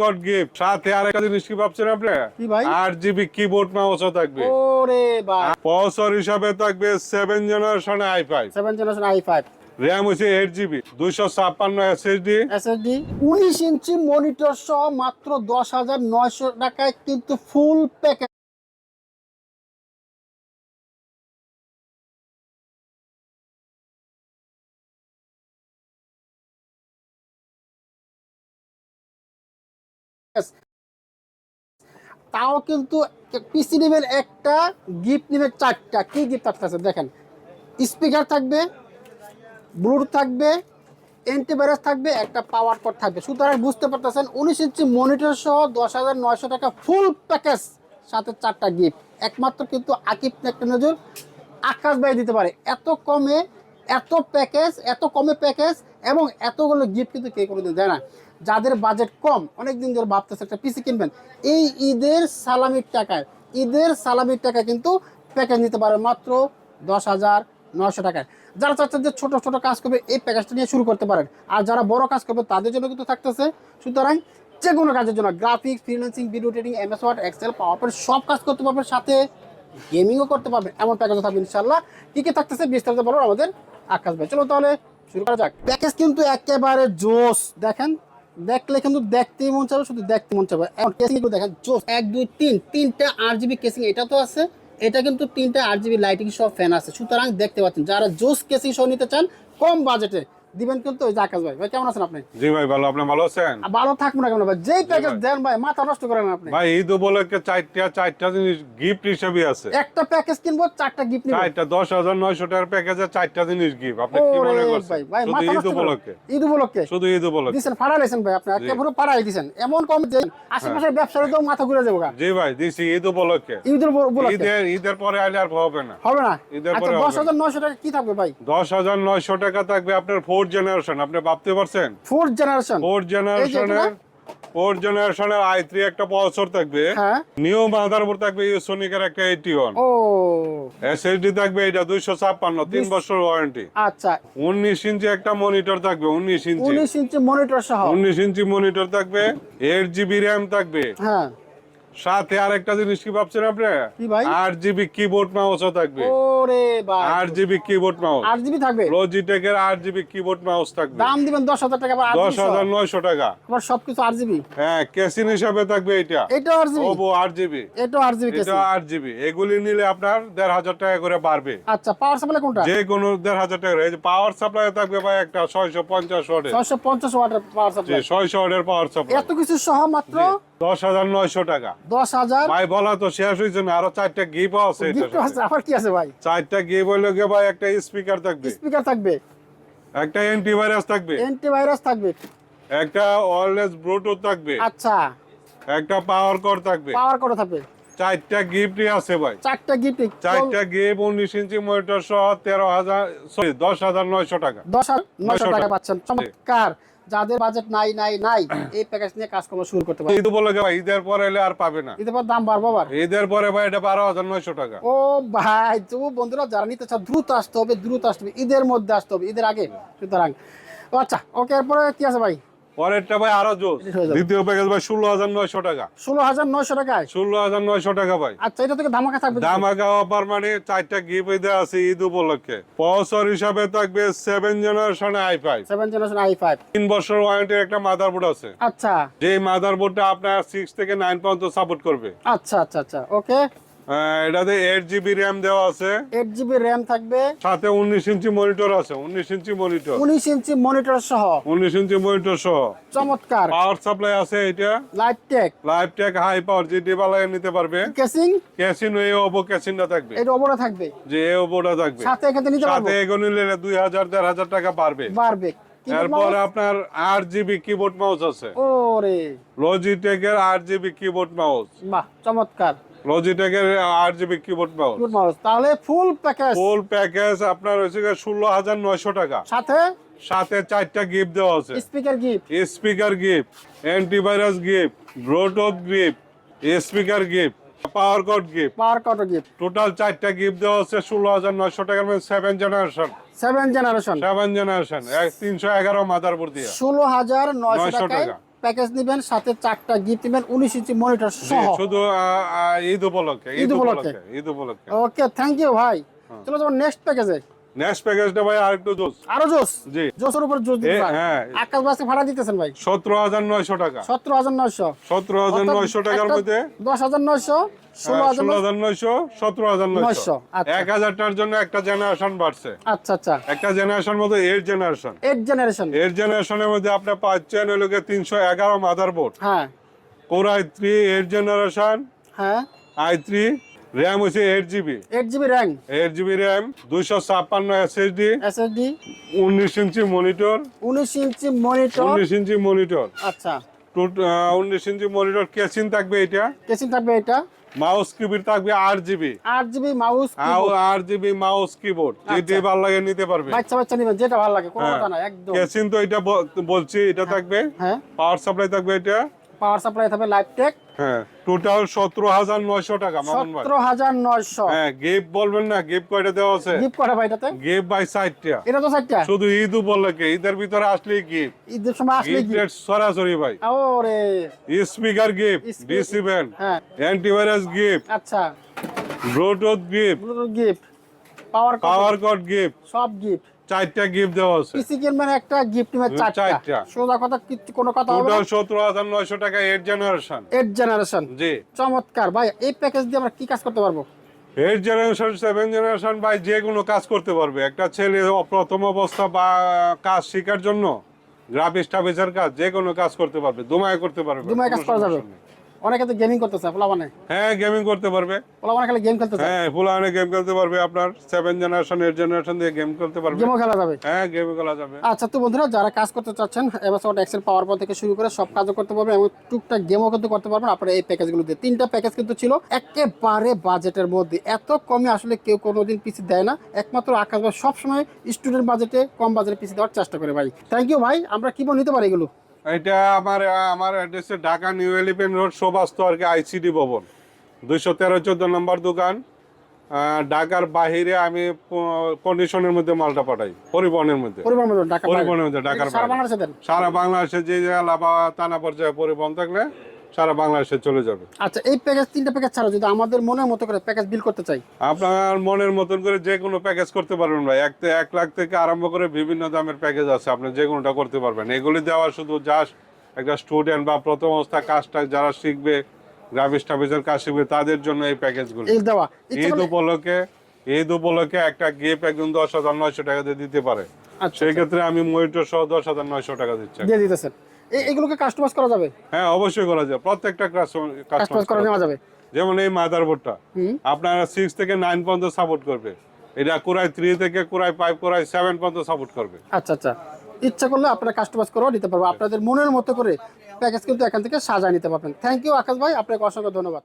God gift সাথে আরেকটা জিনিস কি ভাবছেন আপনি? কি ভাই? 8 জিবি কিবোর্ড মাউসও থাকবে। ওরে ভাই, প্রসেসর হিসাবে থাকবে 7 generation i5। 7 generation i5, RAM হচ্ছে 8 GB, 256 SSD. SSD, 19 inch monitor সহ মাত্র 10,900 টাকায় কিন্তু ফুল প্যাকেজ। তাও কিন্তু পিসি নেবেন একটা, গিফট নেবেন চারটা। কি গিফট থাকতেছে দেখেন, স্পিকার থাকবে, ব্লুটুথ থাকবে, অ্যান্টিভাইরাস থাকবে, একটা পাওয়ার কর্ড থাকবে। সুতরাং বুঝতে পারতেছেন 19 ইঞ্চি মনিটর সহ 10,900 টাকা ফুল প্যাকেজ, সাথে চারটা গিফট। একমাত্র কিন্তু আকিব টেকনোলজির আকাশ ভাই দিতে পারে এত কমে, এত প্যাকেজ, এত কমে প্যাকেজ এবং এতগুলো গিফট কিন্তু কে করে দেয় না। যাদের বাজেট কম, অনেক দিন ধরে ভাবতেছে একটা পিসি কিনবেন, এই ঈদের সালামির টাকা কিন্তু প্যাকেজ নিতে পারে মাত্র 10,900 টাকায়। যারা চাচ্ছেন যে ছোট ছোট কাজ করবে, এই প্যাকেজটা নিয়ে শুরু করতে পারেন। আর যারা বড় কাজ করবে তাদের জন্য কিন্তু থাকতেছে। সুতরাং যে কোনো কাজের জন্য graphics, freelancing, video editing, MS Word, Excel, PowerPoint সব কাজ করতে পারবেন, সাথে গেমিংও করতে পারবেন। এমন প্যাকেজও থাকবে ইনশাল্লাহ। কি কি থাকতেছে বিস্তারিত বলো আমাদের আকাশ ভাই। চলো তাহলে শুরু করা যাক। প্যাকেজ কিন্তু একেবারে জোস, দেখেন দেখলে কিন্তু দেখতেই মন চাবে, শুধু দেখতে মন চাবে। এখন কেসিং গুলো দেখেন জোস, 1 2 3 তিনটা 8 জিবি কেসিং এটা তো আছে, এটা কিন্তু তিনটা 8 জিবি লাইটিং সহ ফ্যান আছে। সুতরাং দেখতে পাচ্ছেন যারা জোস কেসিং সহ নিতে চান কম বাজেটে দিবেন কিন্তু ওই যে আকাশ ভাই। ভাই কেমন আছেন আপনি? জি ভাই ভালো, আপনি ভালো আছেন? ভালো থাকবো না কেন ভাই, যেই প্যাকেজ দেন ভাই মাথা নষ্ট করেন আপনি। ভাই ঈদ উপলক্ষে চারটা জিনিস গিফট হিসেবে আছে। একটা প্যাকেজ কিনবো, চারটা গিফট নিবো। চারটা 10,900 টাকার প্যাকেজে চারটা জিনিস গিফট। আপনি কি মনে করছেন? ভাই শুধু মাথা ঈদ নষ্ট করেন। উপলক্ষে, ঈদ উপলক্ষে শুধু ঈদ উপলক্ষে দিছেন, ফাড়াইছেন ভাই, আপনি একে পুরো ফাড়াই দিছেন। এমন কম যে আশেপাশের ব্যবসায়ীদের মাথা ঘুরে যাবে। জি ভাই দিছি ঈদ উপলক্ষে। ঈদের পরে আইলে আর হবে না, হবে না। ঈদের আচ্ছা পরে 10,900 টাকা কি থাকবে ভাই? 10,900 টাকা থাকবে আপনার 4th জেনারেশন। আপনি ভাবতে পারছেন? 4th জেনারেশন, 4th জেনারেশনের i3 একটা প্রসেসর থাকবে, হ্যাঁ নিউ মাদারবোর্ড থাকবে ইউসোনিকের একটা 81, ও এসএসডি থাকবে এটা 256, 3 বছর ওয়ারেন্টি। আচ্ছা 19 ইঞ্চি একটা মনিটর থাকবে, 19 ইঞ্চি 19 ইঞ্চি মনিটর সহ 19 ইঞ্চি মনিটর থাকবে, 8 জিবি র‍্যাম থাকবে। হ্যাঁ সাথে আরেকটা জিনিস কি ভাবছেন আপনি? কি ভাই? 8 জিবি কিবোর্ড মাউসও থাকবে। ওরে ভাই 8 জিবি কিবোর্ড মাউস, 8 জিবি থাকবে। লজিটেকের 8 জিবি কিবোর্ড মাউস থাকবে। দাম দিবেন 10,000 টাকা বা 10,900 টাকা। আবার সবকিছু 8 জিবি। হ্যাঁ কেসিং হিসাবে থাকবে এটা, এটা 8 জিবি, ওপো 8 জিবি, এটা 8 জিবি এটা কেসিং। 8 জিবি। এগুলি নিলে আপনার 1,500 টাকা করে বাড়বে। আচ্ছা পাওয়ার সাপ্লাই কোনটা? যে কোনো 1,500 টাকা। এই যে পাওয়ার সাপ্লাই থাকবে ভাই একটা 650 ওয়াটের, 650 ওয়াটের পাওয়ার সাপ্লাই, 600 ওয়াটের পাওয়ার সাপ্লাই। এত কিছু সহ মাত্র 10,900 টাকা। 10,000। ভাই বলা তো শেষ হয়েছে না, আরো 4টা গিফট আছে। গিফট আছে আবার কি আছে ভাই? 4টা গিফট হইলো গিয়ে ভাই একটা স্পিকার থাকবে, স্পিকার থাকবে, একটা অ্যান্টিভাইরাস থাকবে, অ্যান্টিভাইরাস থাকবে, একটা ওয়্যারলেস ব্লুটুথ থাকবে, আচ্ছা একটা পাওয়ার কর্ড থাকবে। পাওয়ার কত থাকবে? 4টা গিফটই আছে ভাই, চারটা গিফট। 4টা গিফট 19 ইঞ্চি মনিটর সহ 10,900 টাকা। 10,900 টাকা পাচ্ছেন, চমৎকার। যাদের বাজেট নাই এই প্যাকেজ নিয়ে কাজ করা শুরু করতে পারে। ঈদ উপলক্ষে ভাই, ঈদের পরে এলে আর পাবে না। ঈদের পর দাম বাড়বে আবার। ঈদের পরে ভাই এটা 12,900 টাকা। ও ভাই তো বন্ধুরা যারা নিতে চাও দ্রুত আসতে হবে, ঈদের মধ্যে আসতে হবে, ঈদের আগে। সুতরাং আচ্ছা ওকে, এরপরে কি আছে ভাই? পরেরটা ভাই আরো জোস, দ্বিতীয় প্যাকেজ ভাই 16,900 টাকা। 16,900 টাকায় 16,900 টাকা ভাই। আচ্ছা এটা থেকে ধামাকা থাকবে। ধামাকা অফার মানে 4টা গিফট দেওয়া আছে ঈদ উপলক্ষে। প্রসেসর হিসাবে থাকবে 7 জেনারেশন i5, 7 জেনারেশন i5, 3 বছর ওয়ারেন্টির একটা মাদারবোর্ড আছে। আচ্ছা যে মাদারবোর্ডটা আপনার 6 থেকে 9 পর্যন্ত সাপোর্ট করবে। আচ্ছা আচ্ছা আচ্ছা ওকে। এটাতে 8 জিবি র‍্যাম দেওয়া আছে, 8 জিবি র‍্যাম থাকবে, সাথে 19 ইঞ্চি মনিটর আছে, 19 ইঞ্চি মনিটর, 19 ইঞ্চি মনিটর সহ, 19 ইঞ্চি মনিটর সহ। চমৎকার। পাওয়ার সাপ্লাই আছে, এটা লাইভ টেক হাই পাওয়ার জিডি বালায় নিতে পারবে। কেসিং, ক্যাসিন এই ওপো ক্যাসিনটা থাকবে, এটা ওপরে থাকবে, যে এই ওপোটা থাকবে সাথে এখানে নিতে পারবো, সাথে এগুলো নিলে 2,000-1,500 টাকা বাড়বে। এরপর আপনার 8 জিবি কিবোর্ড মাউস আছে, ওরে লজিটেকের 8 জিবি কিবোর্ড মাউস, বাহ চমৎকার। লজিটেকের 8 জিবি কিবোর্ড মাউস। তাহলে ফুল প্যাকেজ আপনার হচ্ছে 16,900 টাকা। সাথে 4টা গিফট দেওয়া আছে, speaker gift, antivirus gift, Bluetooth gift, speaker gift, power cord gift. Total 4টা গিফট দেওয়া আছে 16,900 টাকার মধ্যে। 7 জেনারেশন 7 জেনারেশন 311 মাদারবোর্ড দিয়ে 16,900 টাকায় প্যাকেজ নেবেন, সাথে 4টা গিফট নেবেন, 19 ইঞ্চি মনিটর জি, সহ। শুধু ঈদ উপলক্ষে, ঈদ উপলক্ষে। ঈদ উপলক্ষে। ওকে, থ্যাংক ইউ ভাই। চলো যাবো নেক্সট প্যাকেজে। নেক্সট প্যাকেজটা ভাই আরেকটু জোস। আরো জোস। জি। জোসের উপর জোস দিতে ভাই। হ্যাঁ। আকাশ বাসে ভাড়া দিতেছেন ভাই 17,900 টাকা। 17,900। 17,900 টাকার মধ্যে 10,900, 16,900। 16,900, 17,900। আচ্ছা। 1,000 টাকার জন্য একটা জেনারেশন বাড়ছে। আচ্ছা আচ্ছা। একটা জেনারেশন মধ্যে 8 জেনারেশন। 8 জেনারেশন। 8 জেনারেশনের মধ্যে আপনি পাচ্ছেন হলো 311 মাদারবোর্ড, হ্যাঁ কোর i3 8 জেনারেশন, হ্যাঁ। i3 র্যাম হচ্ছে 8GB, 8GB RAM, 8GB RAM, 256 SSD, SSD, 19 inch monitor, 19 inch monitor. 19 inch monitor, আচ্ছা। 19 ইঞ্চি মনিটর কেসিং থাকবে এটা, কেসিং থাকবে এটা। মাউস কিবোর্ড থাকবে 8GB, 8GB mouse, 8GB mouse keyboard, যেটি ভালো লাগে নিতে পারবে। বাচ্চা বাচ্চা নেবেন যেটা ভালো লাগে, কোনো কথা না একদম। কেসিং তো এটা বলছি, এটা থাকবে। হ্যাঁ। পাওয়ার সাপ্লাই থাকবে এটা। পাওয়ার সাপ্লাই থাকবে লাইফটেক। হ্যাঁ, টোটাল 17,900 টাকা মামুন ভাই। 17,900। হ্যাঁ, গিফট বলবেন না, গিফট কয়টা দেওয়া আছে? গিফট করা ভাই এটাতে? গিফট বাই 60টা। এটা তো 60টা। শুধু ঈদ উপলক্ষে, ঈদের ভিতরে আসলেই গিফট। ঈদের সময় আসলে গিফট রেট সরাসরি ভাই। ওরে স্পিকার গিফট, Speaker- D7, হ্যাঁ। অ্যান্টিভাইরাস গিফট, আচ্ছা। ব্লুটুথ গিফট, ব্লুটুথ গিফট, পাওয়ার পাওয়ার কর্ড গিফট, সব গিফট। 4টা গিফট দেওয়া আছে। পিসি কিনবেন একটা, গিফট নেবেন 4টা। 4টা। সোজা কথা, কোনো কথা হবে না। টোটাল 17,900 টাকা 8 জেনারেশন। 8 জেনারেশন। জি। চমৎকার ভাই, এই প্যাকেজ দিয়ে আমরা কি কাজ করতে পারবো? 8 জেনারেশন, 7 জেনারেশন ভাই যে কোনো কাজ করতে পারবে। একটা ছেলে প্রথম অবস্থা বা কাজ শেখার জন্য গ্রাফিক্স টাফিক্সের কাজ যে কোনো কাজ করতে পারবে, দুমায় করতে পারবে। দুমায় কাজ কোনো করা যাবে। সমস্যা নেই। অনেকে তো গেমিং করতেছে, পোলাপানে হ্যাঁ, গেমিং করতে পারবে। পোলাপানে খালি গেম খেলতেছে। হ্যাঁ, ফুলানে গেম খেলতে পারবে। আপনার 7 জেনারেশন, 8 জেনারেশন দিয়ে গেম খেলতে পারবে। গেমও খেলা যাবে। হ্যাঁ, গেম খেলা যাবে। আচ্ছা, তো বন্ধুরা যারা কাজ করতে চাচ্ছেন এমএসওয়ার্ড এক্সেল পাওয়ার পয়েন্ট থেকে শুরু করে সব কাজও করতে পারবেন এবং টুকটাক গেমও কিন্তু করতে পারবেন আপনারা এই প্যাকেজগুলো দিয়ে। 3টা প্যাকেজ কিন্তু ছিল একেবারে বাজেটের মধ্যে। এত কমে আসলে কেউ কোনোদিন পিসি দেয় না, একমাত্র আকাশ ভাই সবসময় স্টুডেন্ট বাজেটে, কম বাজেটে পিসি দেওয়ার চেষ্টা করে ভাই। থ্যাংক ইউ ভাই। আমরা কি নিতে পারি এগুলো? এটা আমার অ্যাড্রেসে ঢাকা নিউ এলিফ্যান্ট রোড, শোভাস্তর আর কি, আইসিডি ভবন, 213-14 নম্বর দোকান। ঢাকার বাহিরে আমি কন্ডিশনের মধ্যে মালটা পাঠাই, পরিবহনের মধ্যে। পরিবহনের মধ্যে ঢাকার সারা বাইরে। বাংলাদেশে দেন? সারা বাংলাদেশে যে জেলা বা থানা পর্যায়ে পরিবহন থাকলে সারা বাংলাদেশে চলে যাবে। আচ্ছা, এই প্যাকেজ 3টা প্যাকেজ ছাড়া যদি আমাদের মনের মতো করে প্যাকেজ বিল করতে চাই? আপনার মনের মতন করে যে কোনো প্যাকেজ করতে পারবেন ভাই। 1 লাখ থেকে আরম্ভ করে বিভিন্ন দামের প্যাকেজ আছে, আপনি যে কোনোটা করতে পারবেন। এগুলি দেওয়া শুধু জাস্ট একটা স্টুডেন্ট বা প্রথম অবস্থা কাজটা যারা শিখবে, গ্রাফিক্স টাফিক্সের কাজ শিখবে, তাদের জন্য এই প্যাকেজগুলো। এই দেওয়া ঈদ উপলক্ষে একটা গিফট একদম 10,900 টাকা দিয়ে দিতে পারে। আচ্ছা, সেই ক্ষেত্রে আমি মনিটর সহ 10,900 টাকা দিচ্ছি। দিয়ে দিতেছেন। এইগুলোকে কাস্টমাইজ করা যাবে? হ্যাঁ, অবশ্যই করা যায়। প্রত্যেকটা কাস্টমাইজ করে নেওয়া যাবে। যেমন এই মাদারবোর্ডটা আপনারা 6 থেকে 9 পর্যন্ত সাপোর্ট করবে। এটা কোরাই 3 থেকে কোরাই 5, কোরাই 7 পর্যন্ত সাপোর্ট করবে। আচ্ছা আচ্ছা, ইচ্ছা করলে আপনারা কাস্টমাইজ করেও নিতে পারবো। আপনাদের মনের মতো করে প্যাকেজ কিন্তু এখান থেকে সাজায় নিতে পারবেন। থ্যাংক ইউ আকাশ ভাই, আপনাকে অসংখ্য ধন্যবাদ।